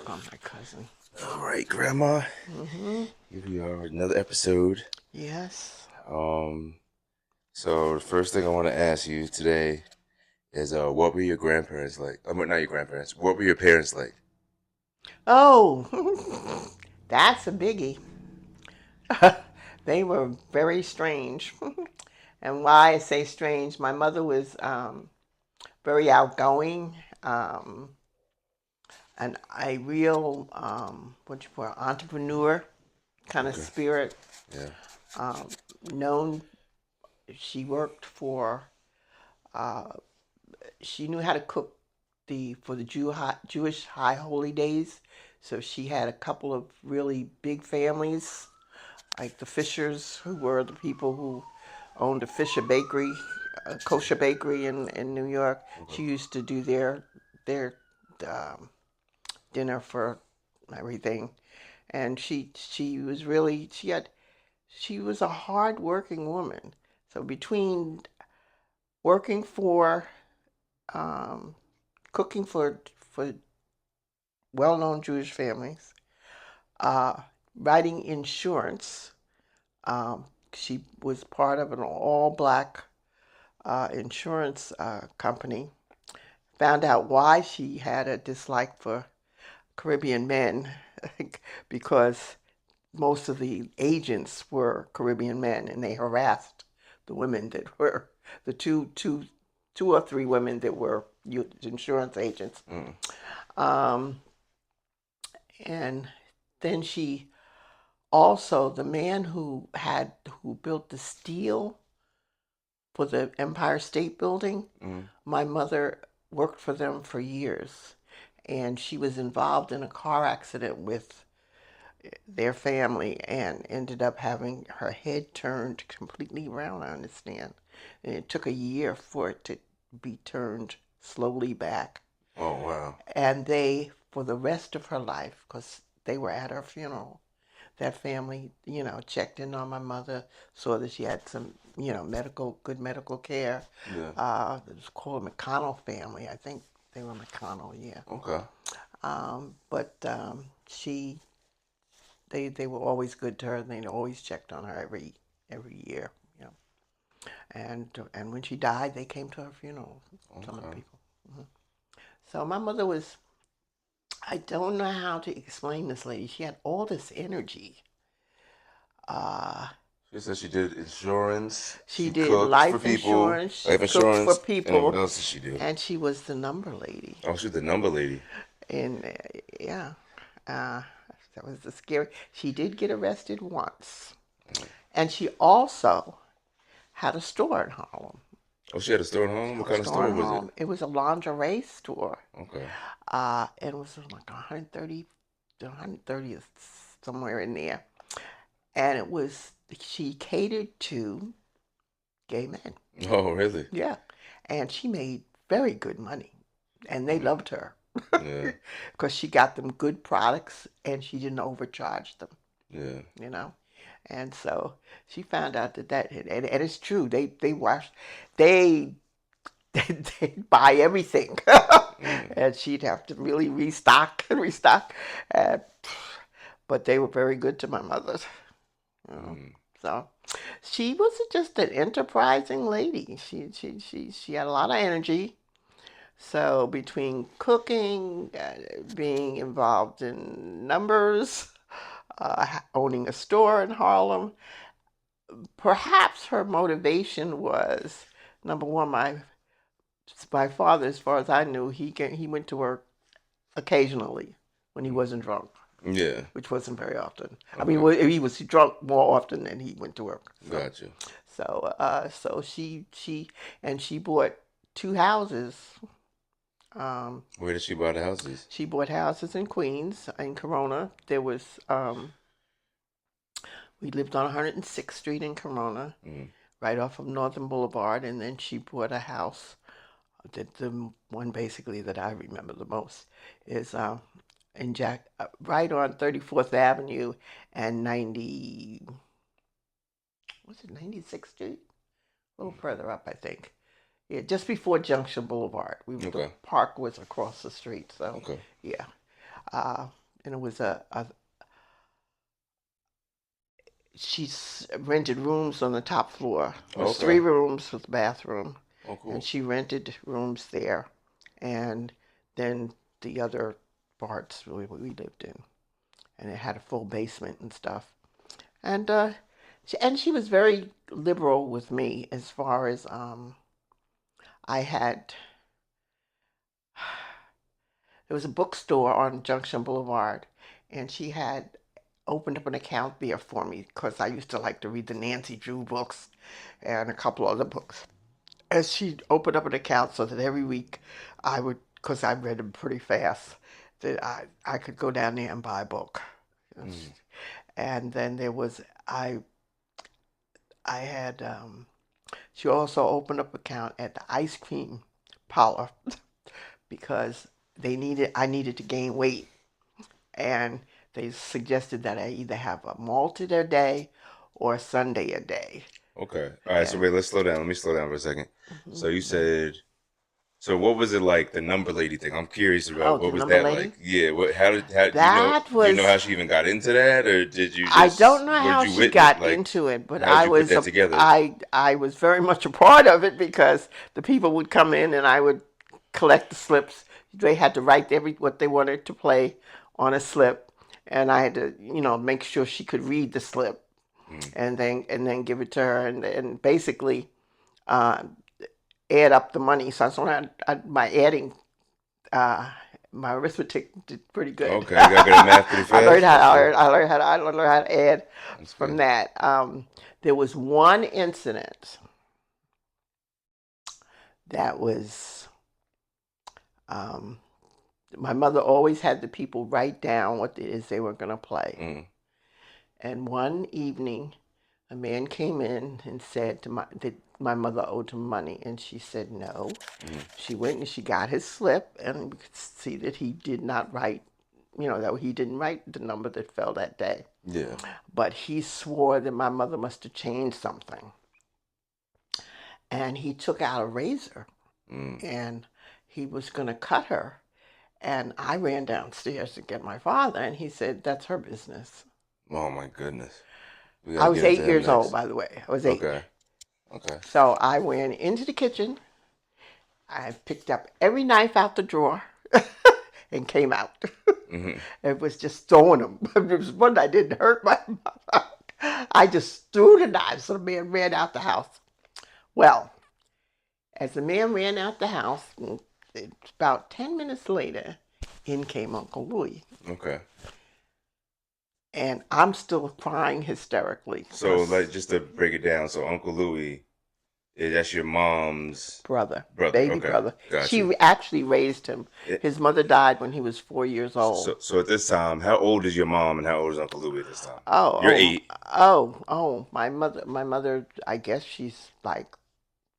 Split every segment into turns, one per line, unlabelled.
welcome, my cousin.
All right, Grandma.
Mm-hmm.
Here we are, another episode.
Yes.
Um, so the first thing I want to ask you today is, what were your grandparents like? I mean, not your grandparents. What were your parents like?
Oh, that's a biggie. They were very strange. And why I say strange, my mother was very outgoing, um, and a real, what you call entrepreneur kind of
Okay.
spirit.
Yeah.
Um, known, she worked for, uh, she knew how to cook for the Jewish high holy days. So she had a couple of really big families, like the Fishers, who were the people who owned a Fisher bakery, a kosher bakery in New York.
Okay.
She used to do their um, dinner for everything, and she was really she was a hard working woman. So between working for um, cooking for well known Jewish families, uh, writing insurance. She was part of an all black insurance company. Found out why she had a dislike for Caribbean men because most of the agents were Caribbean men and they harassed the women that were the two or three women that were insurance agents.
Mm.
Um, and then she also, the man who built the steel for the Empire State Building,
Mm.
my mother worked for them for years, and she was involved in a car accident with their family and ended up having her head turned completely around, I understand. And it took a year for it to be turned slowly back.
Oh wow.
And they, for the rest of her life, because they were at her funeral, that family, checked in on my mother, saw that she had some, good medical care.
Yeah.
It was called McConnell family. I think they were McConnell, yeah.
Okay.
But they were always good to her, and they always checked on her every year, you know. And when she died, they came to her funeral. Some of the
Okay.
people. Hmm. So my mother was. I don't know how to explain this lady. She had all this energy. Uh,
She said she did insurance.
She
She
did
cooked for
life
people,
insurance. She
life
cooked for
insurance, and what
people,
else did she do?
and she was the number lady.
Oh, she's the number lady.
And yeah, uh, that was the scary. She did get arrested once,
Mm.
and she also had a store in Harlem.
Oh, she had a store in Harlem. What
A
kind of
store
store
in
was it?
Harlem. It was a lingerie store.
Okay.
And it was like 130, 130th somewhere in there. And it was she catered to gay men.
Oh, really?
Yeah, and she made very good money, and they
Mm.
loved her
Yeah.
because she got them good products and she didn't overcharge them,
Yeah.
you know. And so she found out and it's true. They wash, they they buy everything,
Mm.
and she'd have to really restock and restock. And, but they were very good to my mother, you know.
Mm.
So she was just an enterprising lady. She had a lot of energy. So between cooking, being involved in numbers, owning a store in Harlem, perhaps her motivation was number one. My father, as far as I knew, he went to work occasionally when he wasn't drunk,
Yeah.
which wasn't very often. I mean,
Okay.
he was drunk more often than he went to work. So
Gotcha.
so she bought two houses. Um,
Where did she buy the houses?
She bought houses in Queens, in Corona. We lived on 106th Street in Corona,
Mm.
right off of Northern Boulevard, and then she bought a house. The one basically that I remember the most is right on 34th Avenue and 96th Street? A little further up, I think. Yeah, just before Junction Boulevard. The
Okay.
park was across the street, so
Okay.
yeah. uh, and it was she's rented rooms on the top floor. It was three
Okay.
rooms with a bathroom,
Oh,
and
cool.
she rented rooms there, and then the other parts we lived in, and it had a full basement and stuff. And she was very liberal with me as far as I had. There was a bookstore on Junction Boulevard, and she had opened up an account there for me because I used to like to read the Nancy Drew books and a couple other books. And she opened up an account so that every week I would, because I read them pretty fast, that I could go down there and buy a book.
Mm.
And then there was I had she also opened up an account at the ice cream parlor because I needed to gain weight, and they suggested that I either have a malted a day or a sundae a day.
Okay. All right. So
And
wait, let's slow down. Let me slow down for a second. So you
mhm.
said, so what was it like the number lady thing? I'm curious about
Oh,
what
the
was
number
that like?
lady?
Yeah. What? How did? How
That
do you know
was,
how she even got into that, or did you
I don't
just
know
what did
how
you
she
witness?
got
Like,
into it, but
how did you put that together?
I was very much a part of it because the people would come in and I would collect the slips. They had to write every what they wanted to play on a slip, and I had to, make sure she could read the slip
Mm.
and then give it to her and basically uh, add up the money. So that's when my adding, uh, my arithmetic did pretty good.
Okay, you got good at math pretty fast. That's good.
I learned how to add
That's
from
good.
that. There was one incident that was, um, my mother always had the people write down what it is they were going to play.
Mm.
And one evening, a man came in and said that my mother owed him money, and she said no.
Mm.
She went and she got his slip, and we could see that he did not write, that he didn't write the number that fell that day.
Yeah.
But he swore that my mother must have changed something. And he took out a razor
Mm.
and he was going to cut her. And I ran downstairs to get my father, and he said, "That's her business."
Oh my goodness. We
I
gotta
was
get into
8
him
years old,
next.
by the way. I was 8.
Okay. Okay.
So I went into the kitchen. I picked up every knife out the drawer and came out.
Mm-hmm.
It was just throwing them. It was one that didn't hurt my mother. I just threw the knives, so the man ran out the house. Well, as the man ran out the house, about 10 minutes later, in came Uncle Louis.
Okay.
And I'm still crying hysterically
So like
because
just to break it down, so Uncle Louis, that's your mom's
brother,
brother.
baby
Okay.
brother,
Got you.
she actually raised him.
It,
His mother died when he was 4 years old.
so at this time, how old is your mom and how old is Uncle Louis at this time?
Oh,
You're 8.
my mother, I guess she's like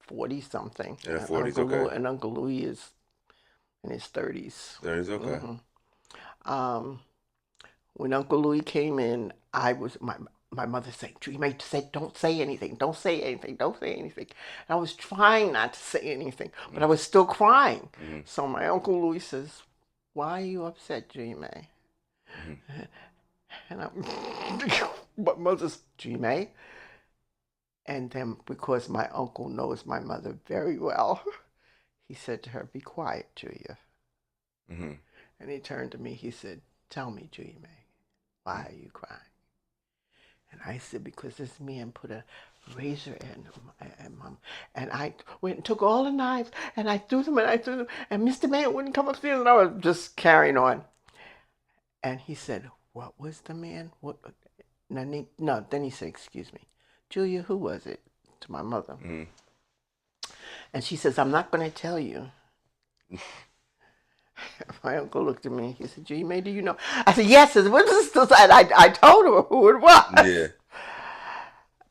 40 something.
In the
And
40s, okay.
Uncle Louis is in his 30s.
30s, okay.
hmm Um, when Uncle Louis came in, my mother said, "You may say, don't say anything, don't say anything, don't say anything." And I was trying not to say anything, but I was still crying.
Mm-hmm.
So my Uncle Louis says, "Why are you upset, G May?"
Mm-hmm.
And I'm, my mother's G May. And then because my uncle knows my mother very well, he said to her, "Be quiet, Julia."
Mm-hmm.
And he turned to me, he said, "Tell me, Julia May, why are you crying?" And I said, "Because this man put a razor in and I went and took all the knives and I threw them and I threw them and Mr. Man wouldn't come upstairs and I was just carrying on." And he said, "What was the man? What?" No, then he said, "Excuse me, Julia, who was it?" To my mother.
Mm-hmm.
And she says, "I'm not going to tell you." My uncle looked at me. He said, "G May, do you know?" I said, "Yes." What is this? I told her who it was.
Yeah.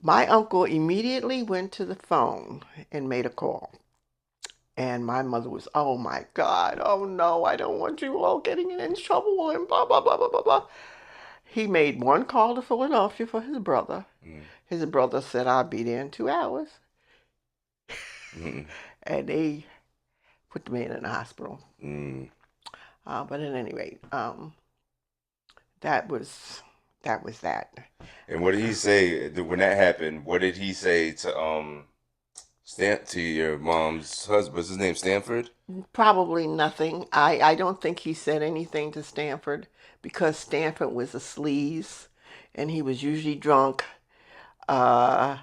My uncle immediately went to the phone and made a call. And my mother was, "Oh my God, oh no, I don't want you all getting in trouble," and blah, blah, blah, blah, blah, blah. He made one call to Philadelphia for his brother.
Mm-hmm.
His brother said, "I'll be there in 2 hours."
Mm-hmm.
And they put the man in the hospital.
Mm-hmm.
But at any rate, that was that.
And what did he say when that happened? What did he say to to your mom's husband? Was his name Stanford?
Probably nothing. I don't think he said anything to Stanford because Stanford was a sleaze and he was usually drunk. Uh,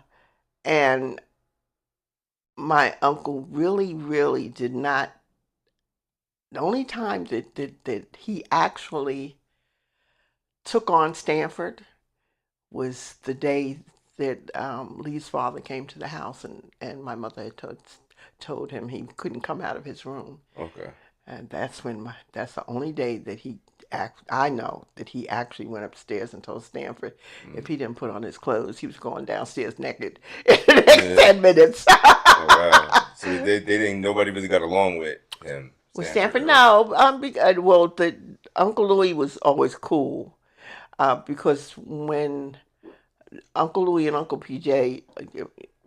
and my uncle really, really did not. The only time that he actually took on Stanford was the day that Lee's father came to the house and my mother had told him he couldn't come out of his room.
Okay.
And that's the only day that I know that he actually went upstairs and told Stanford if
Mm.
he didn't put on his clothes, he was going downstairs naked in the next
Yeah.
10 minutes.
Oh wow. So they didn't. Nobody really got along with him,
With
Stanford,
Stanford,
at all.
no. Well, the Uncle Louis was always cool because when Uncle Louis and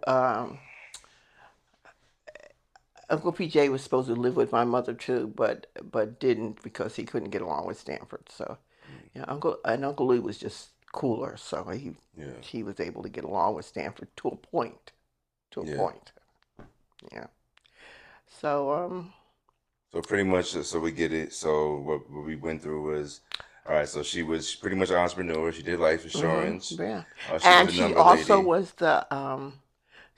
um, Uncle PJ was supposed to live with my mother too, but didn't because he couldn't get along with Stanford. So
Mm.
yeah, Uncle Louis was just cooler, so
Yeah.
he was able to get along with Stanford to a point. To a
Yeah.
point, yeah. So
So pretty much, so we get it. So what we went through was, all right. So she was pretty much an entrepreneur. She did life insurance.
yeah,
She was
and
a
she
number
also
lady.
was the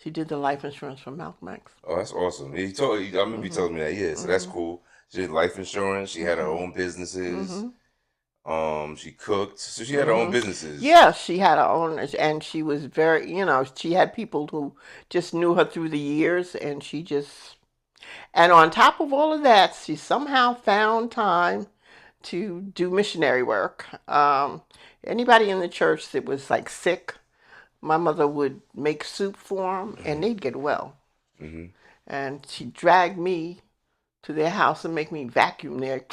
she did the life insurance for Malcolm X.
Oh, that's awesome. He told. I remember he
Mhm.
told me that. Yeah. So that's
Mhm.
cool. She did life insurance. She had her
Mhm.
own businesses.
Mhm.
She cooked. So she had her own
Mhm.
businesses.
Yeah, she had her own, and she was very, she had people who just knew her through the years, and she just, and on top of all of that, she somehow found time to do missionary work. Anybody in the church that was like sick, my mother would make soup for them, and they'd get well.
Hmm.
And she dragged me to their house and make me vacuum their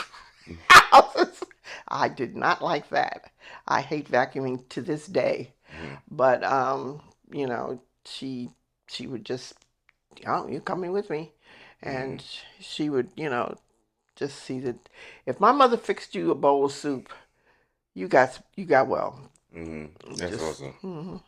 houses. I did not like that. I hate vacuuming to this day.
Hmm.
But you know, she would just, oh, you coming with me,
Hmm.
and she would, just see that if my mother fixed you a bowl of soup, you got well.
Hmm. That's
Just
awesome.